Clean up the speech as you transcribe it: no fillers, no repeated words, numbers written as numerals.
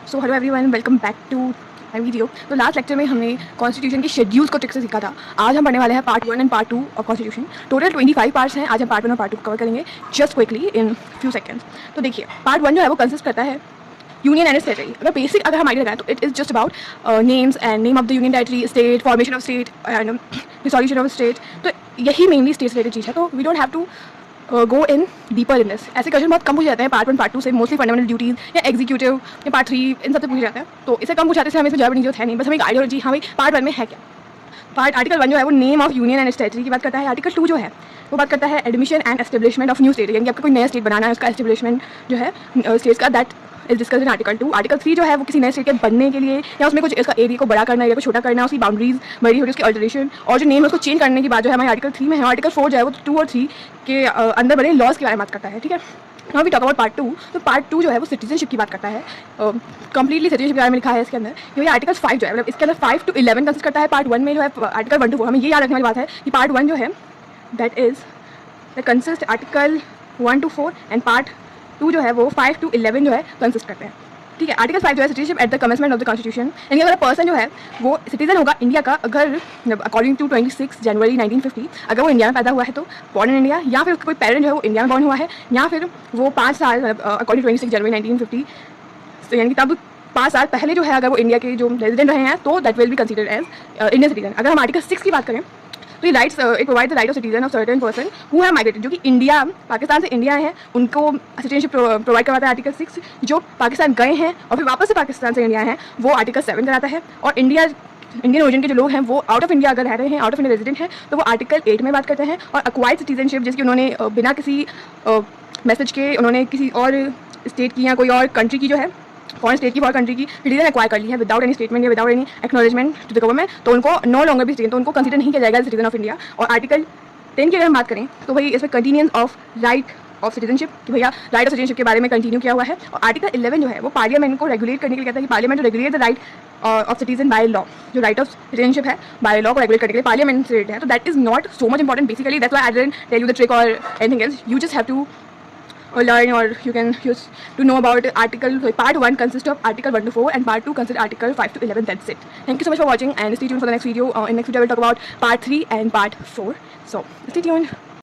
So hello everyone, welcome back to my video. तो last lecture में हमने constitution के शेड्यूल्स को ट्रिक से सीखा था। आज हम पढ़ने वाले हैं part 1 and part 2 of constitution. Total 25 parts हैं। आज हम पार्ट 1 और पार्ट 2 कवर करेंगे just quickly in few seconds. तो देखिए, पार्ट 1 जो है वो कंसिस्ट करता है यूनियन एंड टेरिटरी। अगर बेसिक अगर हम आइडिया लगाएं तो it is just about names and name of the union territory, state, formation of state and dissolution of state. तो यही मेनली स्टेट रिलेटेड चीज़ है। तो we don't have to go in deeper in this. ऐसे question बहुत कम पूछे जाते हैं पार्ट 1 पार्ट 2 से, मोस्टली फंडामेंटल ड्यूटीज या एग्जीक्यूटिव या पार्ट 3 इन सब से पूछे जाते हैं। तो इसे कम पूछाते से हमें इसमें ज़्यादा जरूरत है नहीं, बस हमें एक आइडियोलॉजी हमें पार्ट 1 में है क्या। पार्ट आर्टिकल 1 जो है वो name of union and territory की बात करता है। आर्टिकल 2 जो है वो बात करता है admission and establishment of new state, यानी कि आपको कोई नया स्टेट बनाना है, उसका एस्टेब्लिशमेंट जो है स्टेट्स का, that is discuss in article 2। Article 3 जो है वो किसी नए स्टेट के बनने के लिए या उसमें कुछ इसका एरिया को बड़ा करना, एरिया को छोटा करना, उसकी बाउंड्रीज बड़ी छोटी, उसकी अल्टरेशन और जो नेम है उसको चेंज करने की बात जो है हमारे आर्टिकल 3 में है। आर्टिकल 4 जो है वो 2 और 3 के अंदर बने लॉज के बारे में बात करता है। ठीक है, now we talk about part 2। तो पार्ट 2 जो है वो सिटीजनशिप की बात करता है। कंप्लीटली सिटीजनशिप के बारे में लिखा है इसके अंदर। क्योंकि आर्टिकल 5 जो है मतलब इसके अंदर 5 to 11 कंसिस्ट करता है। पार्ट 1 में जो है आर्टिकल 1 to 4, हमें ये याद रखने वाली बात है कि पार्ट 1 जो है that is the consist article 1 to 4 and part 2 जो है वो 5 to 11 जो है कंसिस्ट करते हैं। ठीक है, आर्टिकल 5 जो है citizenship at the commencement of the constitution, यानी अगर पर्सन जो है वो सिटीजन होगा इंडिया का अगर अकॉर्डिंग टू 26 जनवरी 1950 अगर वो इंडिया में पैदा हुआ है तो बॉर्न इन इंडिया, या फिर उसका कोई पेरेंट जो है वो इंडिया में बॉर्न हुआ है, या फिर वो 5 साल अकॉर्डिंग 26 जनवरी 1950 तो यानी कि तब 5 साल पहले जो है अगर वो इंडिया के जो रेजिडेंट रहे हैं तो that will be considered as Indian citizen. अगर हम आर्टिकल 6 की बात करें तो ये rights it provide the right of citizen of certain person who have migrated, जो कि इंडिया पाकिस्तान से इंडिया है उनको सिटीजनशिप प्रोवाइड करवाता है आर्टिकल 6। जो पाकिस्तान गए हैं और फिर वापस से पाकिस्तान से इंडिया हैं वो आर्टिकल 7 कराता है। और इंडियन ओरिजिन के जो लोग हैं वो आउट ऑफ इंडिया अगर रह रहे हैं, आउट ऑफ इंडिया रेजिडेंट हैं, तो वो आर्टिकल 8 में बात करते हैं। और अक्वायर्ड सिटीजनशिप जिसकी उन्होंने बिना किसी मैसेज के उन्होंने किसी और स्टेट की या कोई और कंट्री की जो है फॉरेन स्टेट की फॉरेन कंट्री की सिटीजन एक्वायर कर ली है विदाउट एनी स्टेटमेंट या without any acknowledgement to the government, तो उनको नो लॉन्गर भी सिटीजन, तो उनको कंसीडर नहीं किया जाएगा सिटीजन ऑफ इंडिया। और आर्टिकल 10 की अगर हम बात करें तो भाई इसमें continuance of right of citizenship कि भैया राइट ऑफ सिटीजनशिप के बारे में कंटिन्यू किया हुआ है। और आर्टिकल 11 जो है वो पार्लियामेंट को रेगुलेट करने के लिए कहता है कि parliament regulate the right of citizen by law. जो राइट ऑफ सिटीजनशिप है बाय लॉ को रेगुलेट करने के लिए पार्लियामेंट से रिलेटेड है। तो that is not so much important basically, that's why I didn't tell you the trick और anything else. You just have to learn or you can use to know about article part 1 consists of article 1 to 4 and part 2 consists article 5 to 11. That's it. Thank you so much for watching and stay tuned for the next video. In next video I will talk about part 3 and part 4. So stay tuned.